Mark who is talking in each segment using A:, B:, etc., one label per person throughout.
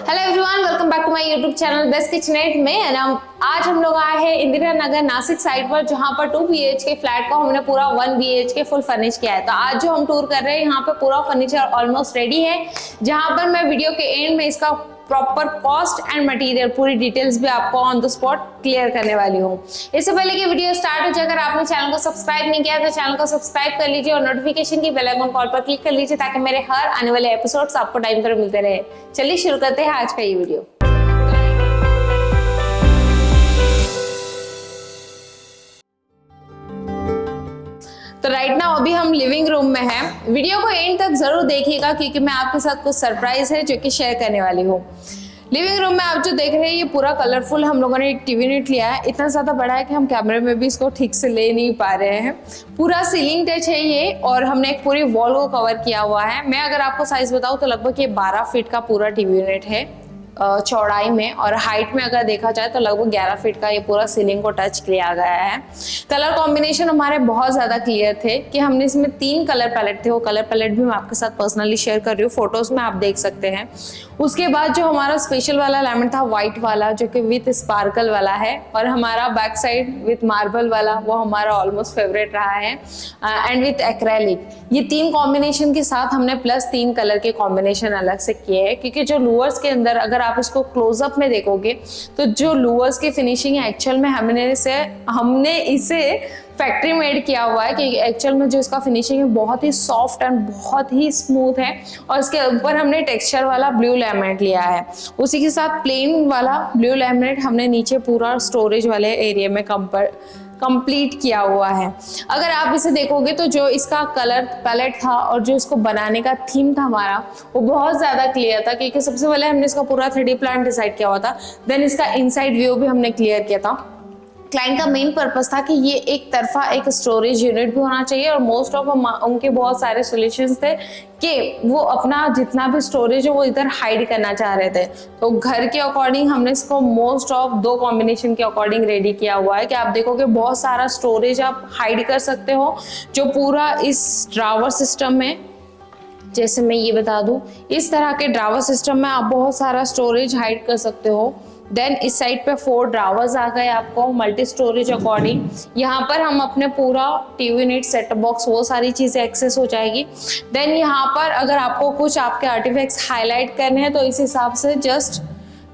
A: Hello everyone, welcome back to my YouTube channel best kitchenette में। आज हम लोग आए हैं इंदिरा नगर नासिक साइड पर, जहां पर 2 BHK फ्लैट को हमने पूरा 1 BHK फुल फर्निश किया है। तो आज जो हम टूर कर रहे हैं, यहाँ पे पूरा फर्नीचर ऑलमोस्ट रेडी है, जहां पर मैं वीडियो के एंड में इसका प्रॉपर कॉस्ट एंड मटेरियल पूरी डिटेल्स भी आपको ऑन द स्पॉट क्लियर करने वाली हूँ। इससे पहले कि वीडियो स्टार्ट हो जाए, अगर आपने चैनल को सब्सक्राइब नहीं किया तो चैनल को सब्सक्राइब कर लीजिए और नोटिफिकेशन की बेल आइकन कॉल पर क्लिक कर लीजिए, ताकि मेरे हर आने वाले एपिसोड्स आपको टाइम पर मिलते रहे। चलिए शुरू करते हैं आज का ये वीडियो। तो राइट नाउ अभी हम लिविंग रूम में हैं। वीडियो को एंड तक जरूर देखिएगा, क्योंकि मैं आपके साथ कुछ सरप्राइज है जो कि शेयर करने वाली हूँ। लिविंग रूम में आप जो देख रहे हैं, ये पूरा कलरफुल हम लोगों ने एक टीवी यूनिट लिया है। इतना ज्यादा बड़ा है कि हम कैमरे में भी इसको ठीक से ले नहीं पा रहे हैं। पूरा सीलिंग टच है ये, और हमने एक पूरी वॉल को कवर किया हुआ है। मैं अगर आपको साइज बताऊं तो लगभग ये 12 फीट का पूरा टीवी यूनिट है चौड़ाई में, और हाइट में अगर देखा जाए तो लगभग 11 फीट का ये पूरा सीलिंग को टच किया गया है। कलर कॉम्बिनेशन हमारे बहुत ज़्यादा क्लियर थे कि हमने इसमें 3 कलर पैलेट थे। वो कलर पैलेट भी मैं आपके साथ पर्सनली शेयर कर रही हूँ, फोटोज में आप देख सकते हैं। उसके बाद जो हमारा स्पेशल वाला लैमिनेट था व्हाइट वाला, जो कि विथ स्पार्कल वाला है, और हमारा बैक साइड विथ मार्बल वाला, वो हमारा ऑलमोस्ट फेवरेट रहा है, एंड विथ एक्रेलिक। ये 3 कॉम्बिनेशन के साथ हमने प्लस 3 कलर के कॉम्बिनेशन अलग से किए हैं, क्योंकि जो लूवर्स के अंदर अगर आप इसको क्लोजअप में देखोगे तो जो लूवर्स की फिनिशिंग है, एक्चुअल में हमने इसे फैक्ट्री मेड किया हुआ है, कि एक्चुअल में जो इसका फिनिशिंग है बहुत ही सॉफ्ट एंड बहुत ही स्मूथ है। और इसके ऊपर हमने टेक्सचर वाला ब्लू लैमिनेट लिया है। उसी के साथ प्लेन वाला ब्लू लैमिनेट हमने नीचे पूरा स्टोरेज वाले एरिया में कंप्लीट किया हुआ है। अगर आप इसे देखोगे तो जो इसका कलर पैलेट था और जो इसको बनाने का थीम था हमारा, वो बहुत ज़्यादा क्लियर था, क्योंकि सबसे पहले हमने इसका पूरा 3D प्लान डिसाइड किया हुआ था। देन इसका इनसाइड व्यू भी हमने क्लियर किया था। क्लाइंट का मेन पर्पस था कि ये एक तरफा एक स्टोरेज यूनिट भी होना चाहिए, और मोस्ट ऑफ उनके बहुत सारे सॉल्यूशंस थे कि वो अपना जितना भी स्टोरेज है वो इधर हाइड करना चाह रहे थे। तो घर के अकॉर्डिंग हमने इसको मोस्ट ऑफ 2 कॉम्बिनेशन के अकॉर्डिंग रेडी किया हुआ है, कि आप देखोगे बहुत सारा स्टोरेज आप हाइड कर सकते हो। जो पूरा इस ड्रावर सिस्टम में, जैसे मैं ये बता दूं, इस तरह के ड्रावर सिस्टम में आप बहुत सारा स्टोरेज हाइड कर सकते हो। देन इस साइड पे 4 ड्रावर्स आ गए आपको मल्टी स्टोरेज अकॉर्डिंग। यहाँ पर हम अपने पूरा टीवी यूनिट, सेटअप बॉक्स, वो सारी चीज़ें एक्सेस हो जाएगी। देन यहाँ पर अगर आपको कुछ आपके आर्टिफैक्ट्स हाईलाइट करने हैं तो इस हिसाब से जस्ट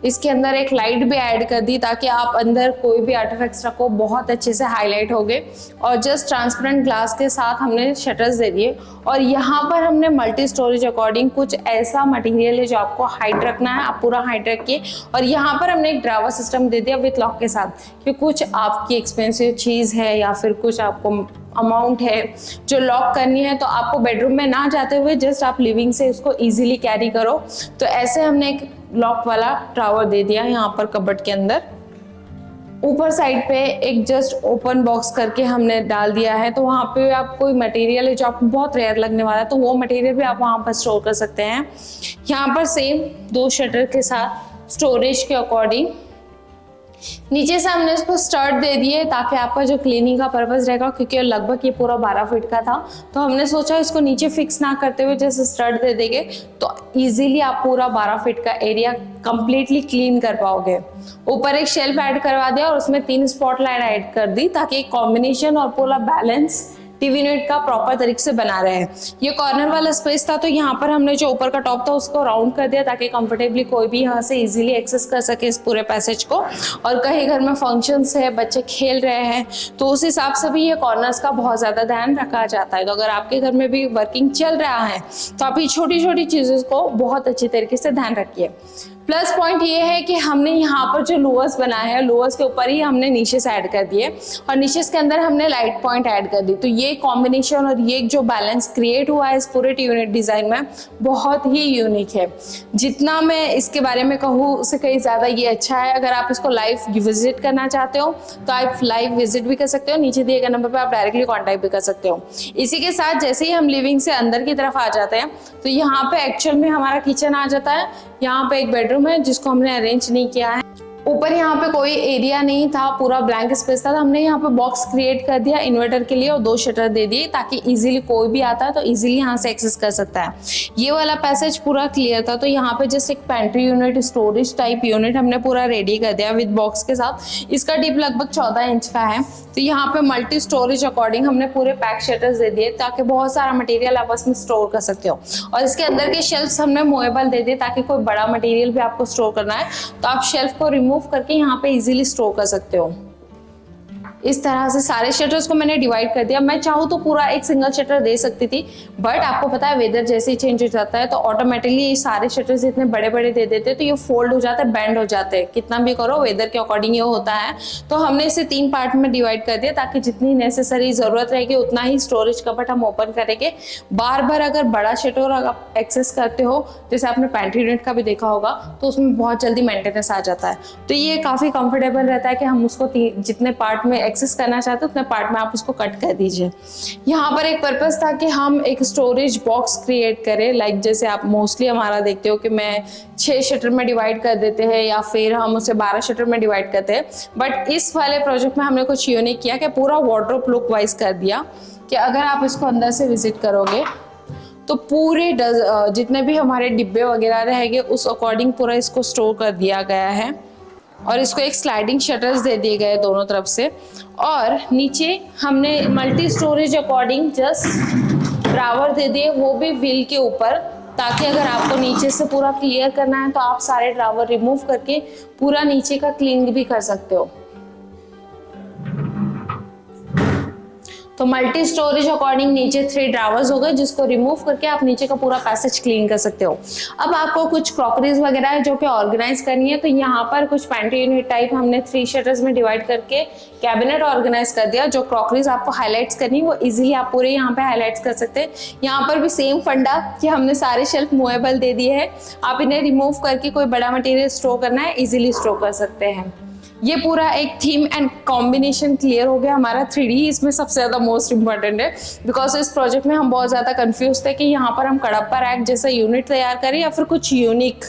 A: इसके अंदर एक लाइट भी ऐड कर दी, ताकि आप अंदर कोई भी आर्टिफैक्ट्स रखो बहुत अच्छे से हाईलाइट हो गए। और जस्ट ट्रांसपेरेंट ग्लास के साथ हमने शटर्स दे दिए। और यहाँ पर हमने मल्टी स्टोरेज अकॉर्डिंग कुछ ऐसा मटेरियल है जो आपको हाइट रखना है, आप पूरा हाइट रखिए। और यहाँ पर हमने एक ड्रावर सिस्टम दे दिया विथ लॉक के साथ, कि कुछ आपकी एक्सपेंसिव चीज़ है या फिर कुछ आपको अमाउंट है जो लॉक करनी है, तो आपको बेडरूम में ना जाते हुए जस्ट आप लिविंग से उसको इजीली कैरी करो। तो ऐसे हमने एक लॉक वाला ड्रावर दे दिया यहाँ पर कबर्ड के अंदर। ऊपर साइड पे एक जस्ट ओपन बॉक्स करके हमने डाल दिया है, तो वहाँ पे आप कोई मटेरियल है जो आपको बहुत रेयर लगने वाला है, तो वो मटेरियल भी आप वहाँ पर स्टोर कर सकते हैं। यहाँ पर सेम 2 शटर के साथ स्टोरेज के अकॉर्डिंग नीचे से हमने इसको स्टर्ट दे दिए, ताकि आपका जो क्लीनिंग का पर्पस रहेगा, क्योंकि लगभग ये पूरा 12 फीट का था, तो हमने सोचा इसको नीचे फिक्स ना करते हुए जैसे स्टर्ट दे देंगे तो इजीली आप पूरा 12 फीट का एरिया कंप्लीटली क्लीन कर पाओगे। ऊपर एक शेल्फ ऐड करवा दिया और उसमें 3 स्पॉटलाइट ऐड कर दी, ताकि कॉम्बिनेशन और पूरा बैलेंस टीवी यूनिट का प्रॉपर तरीके से बना रहे हैं। ये कॉर्नर वाला स्पेस था, तो यहाँ पर हमने जो ऊपर का टॉप था उसको राउंड कर दिया, ताकि कंफर्टेबली कोई भी यहाँ से इजीली एक्सेस कर सके इस पूरे पैसेज को। और कहीं घर में फंक्शंस है, बच्चे खेल रहे हैं, तो उस हिसाब से भी ये कॉर्नर्स का बहुत ज़्यादा ध्यान रखा जाता है। तो अगर आपके घर में भी वर्किंग चल रहा है तो आप ये छोटी छोटी चीज़ों को बहुत अच्छी तरीके से ध्यान रखिए। प्लस पॉइंट ये है कि हमने यहाँ पर जो लोअर्स बनाए हैं, लोअर्स के ऊपर ही हमने नीशेस ऐड कर दिए, और नीशेस के अंदर हमने लाइट पॉइंट ऐड कर दी। तो ये कॉम्बिनेशन और ये जो बैलेंस क्रिएट हुआ है इस पूरे टीवी यूनिट डिज़ाइन में, बहुत ही यूनिक है। जितना मैं इसके बारे में कहूँ उससे कहीं ज़्यादा ये अच्छा है। अगर आप इसको लाइव विजिट करना चाहते हो तो आप लाइव विजिट भी कर सकते हो, नीचे दिए गए नंबर पर आप डायरेक्टली कॉन्टैक्ट भी कर सकते हो। इसी के साथ जैसे ही हम लिविंग से अंदर की तरफ आ जाते हैं, तो यहाँ पे एक्चुअल में हमारा किचन आ जाता है। यहाँ पे एक बेडरूम है जिसको हमने अरेंज नहीं किया है। ऊपर यहाँ पे कोई एरिया नहीं था, पूरा ब्लैंक स्पेस था, तो हमने यहाँ पे बॉक्स क्रिएट कर दिया इन्वर्टर के लिए और 2 शटर दे दिए ताकि इजीली कोई भी आता है तो इजीली यहाँ से एक्सेस कर सकता है। ये वाला पैसेज पूरा क्लियर था, तो यहाँ पे जस्ट एक pantry unit, storage type unit हमने पूरा रेडी कर दिया विद बॉक्स के साथ। इसका डीप लगभग 14 इंच का है। तो यहाँ पे मल्टी स्टोरेज अकॉर्डिंग हमने पूरे पैक शटर्स दे दिए ताकि बहुत सारा मटेरियल आप उसमें स्टोर कर सकते हो। और इसके अंदर के शेल्फ्स हमने मूवेबल दे दिए ताकि कोई बड़ा मटेरियल भी आपको स्टोर करना है तो आप शेल्फ को रिमूव करके यहाँ पे इजीली स्टोर कर सकते हो। इस तरह से सारे शटर्स को मैंने डिवाइड कर दिया। मैं चाहूँ तो पूरा एक सिंगल शटर दे सकती थी, बट आपको पता है वेदर जैसे ही चेंज हो जाता है तो ऑटोमेटिकली ये सारे शटर्स इतने बड़े बड़े दे देते हैं तो ये फोल्ड हो जाते हैं, बेंड हो जाते हैं। कितना भी करो वेदर के अकॉर्डिंग ये होता है। तो हमने इसे 3 पार्ट में डिवाइड कर दिया ताकि जितनी नेसेसरी जरूरत रहेगी उतना ही स्टोरेज कबर्ड हम ओपन करेंगे। बार बार अगर बड़ा शटर आप एक्सेस करते हो, जैसे आपने पेंट्री यूनिट का भी देखा होगा, तो उसमें बहुत जल्दी मेंटेनेंस आ जाता है। तो ये काफी कंफर्टेबल रहता है कि हम उसको जितने पार्ट में एक्सेस करना चाहते हो उतने पार्ट में आप उसको कट कर दीजिए। यहाँ पर एक पर्पस था कि हम एक स्टोरेज बॉक्स क्रिएट करें, लाइक जैसे आप मोस्टली हमारा देखते हो कि मैं 6 शटर में डिवाइड कर देते हैं या फिर हम उसे 12 शटर में डिवाइड करते हैं। बट इस वाले प्रोजेक्ट में हमने कुछ यूनिक किया कि पूरा वार्डरोब लुक वाइज कर दिया कि अगर आप इसको अंदर से विजिट करोगे तो पूरे जितने भी हमारे डिब्बे वगैरह रहेंगे उस अकॉर्डिंग पूरा इसको स्टोर कर दिया गया है। और इसको एक स्लाइडिंग शटर्स दे दिए गए दोनों तरफ से। और नीचे हमने multi storage according just drawer दे दिए, वो भी व्हील के ऊपर, ताकि अगर आपको नीचे से पूरा क्लियर करना है तो आप सारे ड्रावर रिमूव करके पूरा नीचे का क्लीन भी कर सकते हो। तो मल्टी स्टोरेज अकॉर्डिंग नीचे 3 ड्रावर्स हो गए जिसको रिमूव करके आप नीचे का पूरा पैसेज क्लीन कर सकते हो। अब आपको कुछ क्रॉकरीज वगैरह है जो कि ऑर्गेनाइज करनी है, तो यहाँ पर कुछ पेंट्री यूनिट टाइप हमने 3 शटर्स में डिवाइड करके कैबिनेट ऑर्गेनाइज कर दिया। जो क्रॉकरीज आपको हाईलाइट्स करनी है वो इजीली आप पूरे यहाँ पे हाईलाइट्स कर सकते हैं। यहाँ पर भी सेम फंडा कि हमने सारे शेल्फ मूवेबल दे दिए हैं, आप इन्हें रिमूव करके कोई बड़ा मटेरियल स्टोर करना है इजीली स्टोर कर सकते हैं। ये पूरा एक थीम एंड कॉम्बिनेशन क्लियर हो गया हमारा। 3D इसमें सबसे ज़्यादा मोस्ट इंपॉर्टेंट है, बिकॉज इस प्रोजेक्ट में हम बहुत ज़्यादा कंफ्यूज थे कि यहाँ पर हम कड़प्पा रैक जैसा यूनिट तैयार करें या फिर कुछ यूनिक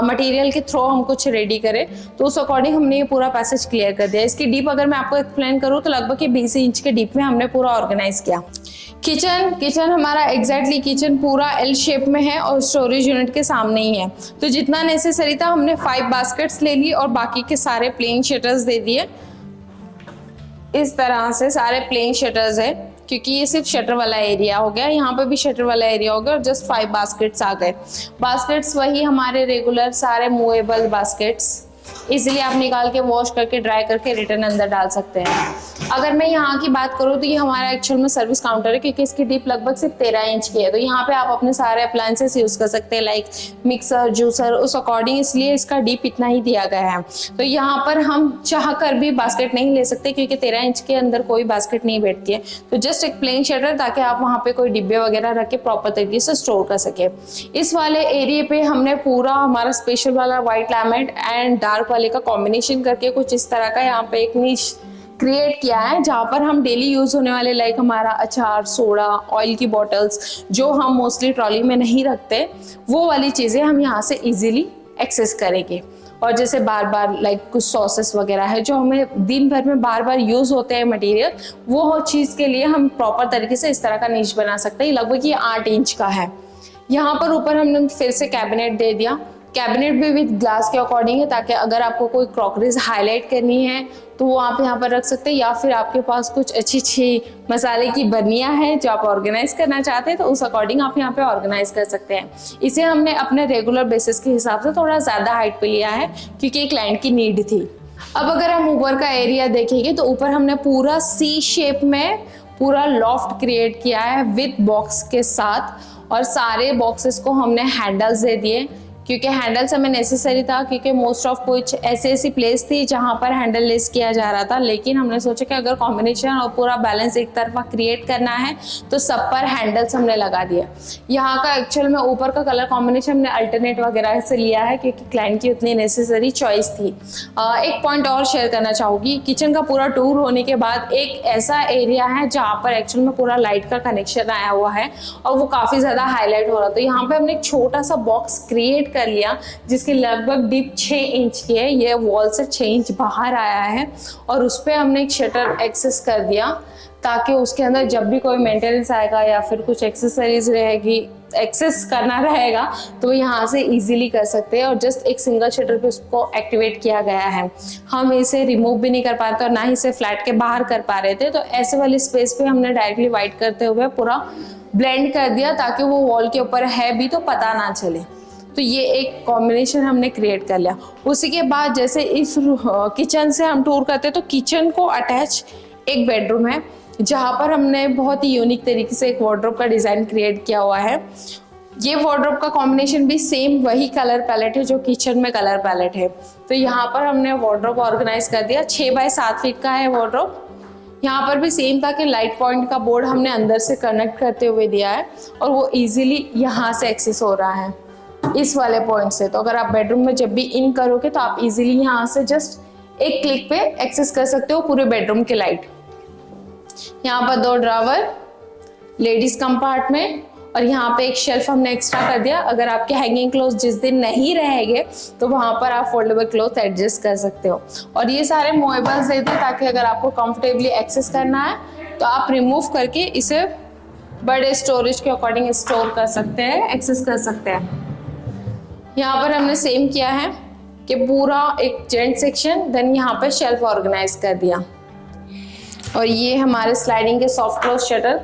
A: मटेरियल के थ्रू हम कुछ रेडी करें। तो उस अकॉर्डिंग हमने ये पूरा पैसेज क्लियर कर दिया। इसकी डीप अगर मैं आपको एक्सप्लेन करूँ तो लगभग ये 20 इंच के डीप में हमने पूरा ऑर्गेनाइज किया। किचन हमारा एग्जैक्टली किचन पूरा एल शेप में है और स्टोरेज यूनिट के सामने ही है। तो जितना नेसेसरी था हमने 5 बास्केट्स ले ली और बाकी के सारे प्लेन शटर्स दे दिए। इस तरह से सारे प्लेन शटर्स है क्योंकि ये सिर्फ शटर वाला एरिया हो गया, यहाँ पे भी शटर वाला एरिया हो गया और जस्ट 5 बास्केट्स आ गए। बास्केट्स वही हमारे रेगुलर सारे मूवेबल बास्केट्स, इजीली आप निकाल के वॉश करके ड्राई करके रिटर्न अंदर डाल सकते हैं। अगर मैं यहाँ की बात करूँ तो ये हमारा एक्चुअल में सर्विस काउंटर है क्योंकि इसकी डीप लगभग सिर्फ 13 इंच की है। तो यहाँ पे आप अपने सारे अप्लायंसेस यूज कर सकते हैं, लाइक मिक्सर, जूसर, उस अकॉर्डिंग इसलिए इसका डीप इतना ही दिया गया है। तो यहाँ पर हम चाह कर भी बास्केट नहीं ले सकते क्योंकि 13 इंच के अंदर कोई बास्केट नहीं बैठती है। तो जस्ट एक प्लेन शटर ताकि आप वहाँ पे कोई डिब्बे वगैरह रख के प्रॉपर तरीके से स्टोर कर सके। इस वाले एरिया पे हमने पूरा हमारा स्पेशल वाला व्हाइट लैमिनेट एंड डार्क वाले का कॉम्बिनेशन करके कुछ इस तरह का यहाँ पे एक नीश क्रिएट किया है जहाँ पर हम डेली यूज होने वाले लाइक हमारा अचार, सोडा, ऑयल की बॉटल्स जो हम मोस्टली ट्रॉली में नहीं रखते, वो वाली चीज़ें हम यहाँ से इजीली एक्सेस करेंगे। और जैसे बार बार लाइक कुछ सॉसेस वगैरह है जो हमें दिन भर में बार बार यूज होते हैं मटेरियल, वो चीज़ के लिए हम प्रॉपर तरीके से इस तरह का नीच बना सकते हैं। लगभग ये 8 इंच का है। यहाँ पर ऊपर हमने फिर से कैबिनेट दे दिया। कैबिनेट भी विद ग्लास के अकॉर्डिंग है ताकि अगर आपको कोई क्रॉकरीज हाईलाइट करनी है तो वो आप यहाँ पर रख सकते हैं, या फिर आपके पास कुछ अच्छी मसाले की बर्नियाँ हैं जो आप ऑर्गेनाइज करना चाहते हैं तो उस अकॉर्डिंग आप यहाँ पे ऑर्गेनाइज कर सकते हैं। इसे हमने अपने रेगुलर बेसिस के हिसाब से थोड़ा ज़्यादा हाइट पे लिया है क्योंकि एक क्लाइंट की नीड थी। अब अगर हम ऊपर का एरिया देखेंगे तो ऊपर हमने पूरा सी शेप में पूरा लॉफ्ट क्रिएट किया है विद बॉक्स के साथ, और सारे बॉक्सेस को हमने हैंडल्स दे दिए क्योंकि हैंडल्स हमें नेसेसरी था क्योंकि मोस्ट ऑफ कुछ ऐसी प्लेस थी जहाँ पर हैंडल लेस किया जा रहा था। लेकिन हमने सोचा कि अगर कॉम्बिनेशन और पूरा बैलेंस एक तरफा क्रिएट करना है तो सब पर हैंडल्स हमने लगा दिया। यहाँ का एक्चुअल में ऊपर का कलर कॉम्बिनेशन हमने अल्टरनेट वगैरह से लिया है क्योंकि क्लाइंट की उतनी नेसेसरी चॉइस थी। एक पॉइंट और शेयर करना चाहूँगी, किचन का पूरा टूर होने के बाद एक ऐसा एरिया है जहाँ पर एक्चुअल में पूरा लाइट का कनेक्शन आया हुआ है और वो काफ़ी ज़्यादा हाईलाइट हो रहा था। तो यहाँ पर हमने एक छोटा सा बॉक्स क्रिएट कर लिया, जिसकी लगभग डीप 6 इंच की है, ये वॉल से 6 इंच बाहर आया है, और उस पर हमने एक शटर एक्सेस कर दिया ताकि उसके अंदर जब भी कोई मेंटेनेंस आएगा या फिर कुछ एक्सेसरीज रहेगी, एक्सेस करना रहेगा, तो यहाँ से इजीली कर सकते हैं। और जस्ट एक सिंगल शटर पे उसको एक्टिवेट किया गया है। हम इसे रिमूव भी नहीं कर पाते और ना ही इसे फ्लैट के बाहर कर पा रहे थे, तो ऐसे वाली स्पेस पे हमने डायरेक्टली वाइट करते हुए पूरा ब्लेंड कर दिया ताकि वो वॉल के ऊपर है भी तो पता ना चले। तो ये एक कॉम्बिनेशन हमने क्रिएट कर लिया। उसी के बाद जैसे इस किचन से हम टूर करते तो किचन को अटैच एक बेडरूम है, जहाँ पर हमने बहुत ही यूनिक तरीके से एक वार्डरोब का डिज़ाइन क्रिएट किया हुआ है। ये वार्डरोब का कॉम्बिनेशन भी सेम वही कलर पैलेट है जो किचन में कलर पैलेट है। तो यहाँ पर हमने वार्डरोब ऑर्गेनाइज कर दिया। 6 बाय 7 फीट का है वार्डरोब। यहाँ पर भी सेम था कि लाइट पॉइंट का बोर्ड हमने अंदर से कनेक्ट करते हुए दिया है और वो इजीली यहाँ से एक्सेस हो रहा है इस वाले पॉइंट से। तो अगर आप बेडरूम में जब भी इन करोगे तो आप इजीली यहाँ से जस्ट एक क्लिक पे एक्सेस कर सकते हो पूरे बेडरूम की लाइट। यहाँ पर 2 ड्रावर, लेडीज कंपार्टमेंट, और यहाँ पे एक शेल्फ हमने एक्स्ट्रा कर दिया। अगर आपके हैंगिंग क्लोथ जिस दिन नहीं रहेंगे तो वहाँ पर आप फोल्डेबल क्लोथ एडजस्ट कर सकते हो। और ये सारे मूवेबल्स देते हैं ताकि अगर आपको कंफर्टेबली एक्सेस करना है तो आप रिमूव करके इसे बड़े स्टोरेज के अकॉर्डिंग स्टोर कर सकते हैं, एक्सेस कर सकते हैं। यहाँ पर हमने सेम किया है कि पूरा एक जेंट सेक्शन, देन यहाँ पर शेल्फ ऑर्गेनाइज कर दिया। और ये हमारे स्लाइडिंग के सॉफ्ट क्लोज शटर।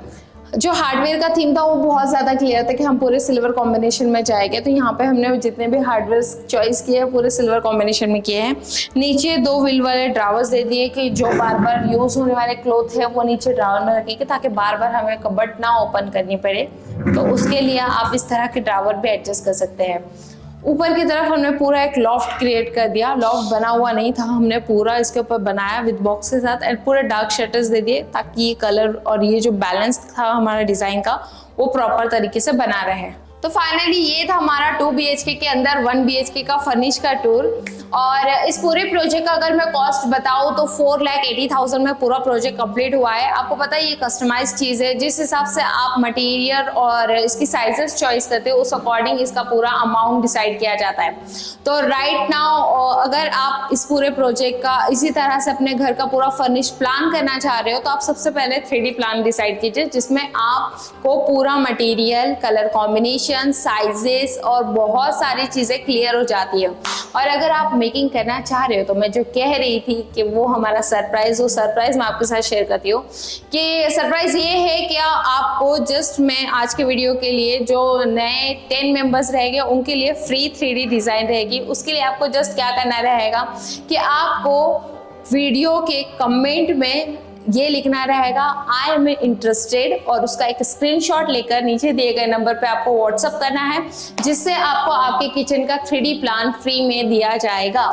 A: जो हार्डवेयर का थीम था वो बहुत ज़्यादा क्लियर था कि हम पूरे सिल्वर कॉम्बिनेशन में जाएंगे, तो यहाँ पे हमने जितने भी हार्डवेयर चॉइस किए हैं पूरे सिल्वर कॉम्बिनेशन में किए हैं। नीचे 2 व्हील वाले ड्रावर्स दे दिए कि जो बार बार यूज़ होने वाले क्लोथ है वो नीचे ड्रावर में रखेंगे ताकि बार बार हमें कबर्ड ना ओपन करनी पड़े। तो उसके लिए आप इस तरह के ड्रावर भी एडजस्ट कर सकते हैं। ऊपर की तरफ हमने पूरा एक लॉफ्ट क्रिएट कर दिया। लॉफ्ट बना हुआ नहीं था, हमने पूरा इसके ऊपर बनाया विद बॉक्स के साथ, एंड पूरे डार्क शटर्स दे दिए ताकि ये कलर और ये जो बैलेंस था हमारा डिजाइन का वो प्रॉपर तरीके से बना रहे। तो फाइनली ये था हमारा 2 BHK के अंदर 1 BHK का फर्निश का टूर। और इस पूरे प्रोजेक्ट का अगर मैं कॉस्ट बताऊँ तो 4,80,000 में पूरा प्रोजेक्ट कंप्लीट हुआ है। आपको पता है ये कस्टमाइज चीज़ है, जिस हिसाब से आप मटेरियल और इसकी साइजेस चॉइस करते हो उस अकॉर्डिंग इसका पूरा अमाउंट डिसाइड किया जाता है। तो राइट नाउ अगर आप इस पूरे प्रोजेक्ट का इसी तरह से अपने घर का पूरा फर्निश प्लान करना चाह रहे हो तो आप सबसे पहले 3D प्लान डिसाइड कीजिए, जिसमें आपको पूरा मटेरियल, कलर कॉम्बिनेशन, साइजेस और बहुत सारी चीजें क्लियर हो जाती है। और अगर आप मेकिंग करना चाह रहे हो तो मैं जो कह रही थी कि वो हमारा सरप्राइज, वो सरप्राइज मैं आपके साथ शेयर करती हूँ कि सरप्राइज ये है कि आपको जस्ट मैं आज के वीडियो के लिए जो नए 10 मेंबर्स रहेंगे उनके लिए फ्री 3D डिजाइन रहेगी। उसके लिए आपको जस्ट क्या करना रहेगा कि आपको वीडियो के कमेंट में ये लिखना रहेगा आई एम इंटरेस्टेड, और उसका एक स्क्रीनशॉट लेकर नीचे दिए गए नंबर पे आपको व्हाट्सअप करना है, जिससे आपको आपके किचन का 3D प्लान फ्री में दिया जाएगा।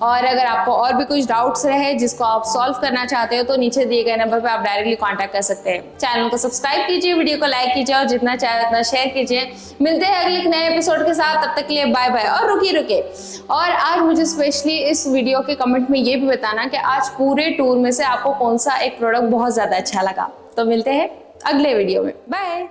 A: और अगर आपको और भी कुछ डाउट्स रहे जिसको आप सॉल्व करना चाहते हो तो नीचे दिए गए नंबर पे आप डायरेक्टली कांटेक्ट कर सकते हैं। चैनल को सब्सक्राइब कीजिए, वीडियो को लाइक कीजिए और जितना चाहे उतना शेयर कीजिए। मिलते हैं अगले नए एपिसोड के साथ, तब तक के लिए बाय बाय। और रुकिए और आज मुझे स्पेशली इस वीडियो के कमेंट में ये भी बताना कि आज पूरे टूर में से आपको कौन सा एक प्रोडक्ट बहुत ज्यादा अच्छा लगा। तो मिलते हैं अगले वीडियो में, बाय।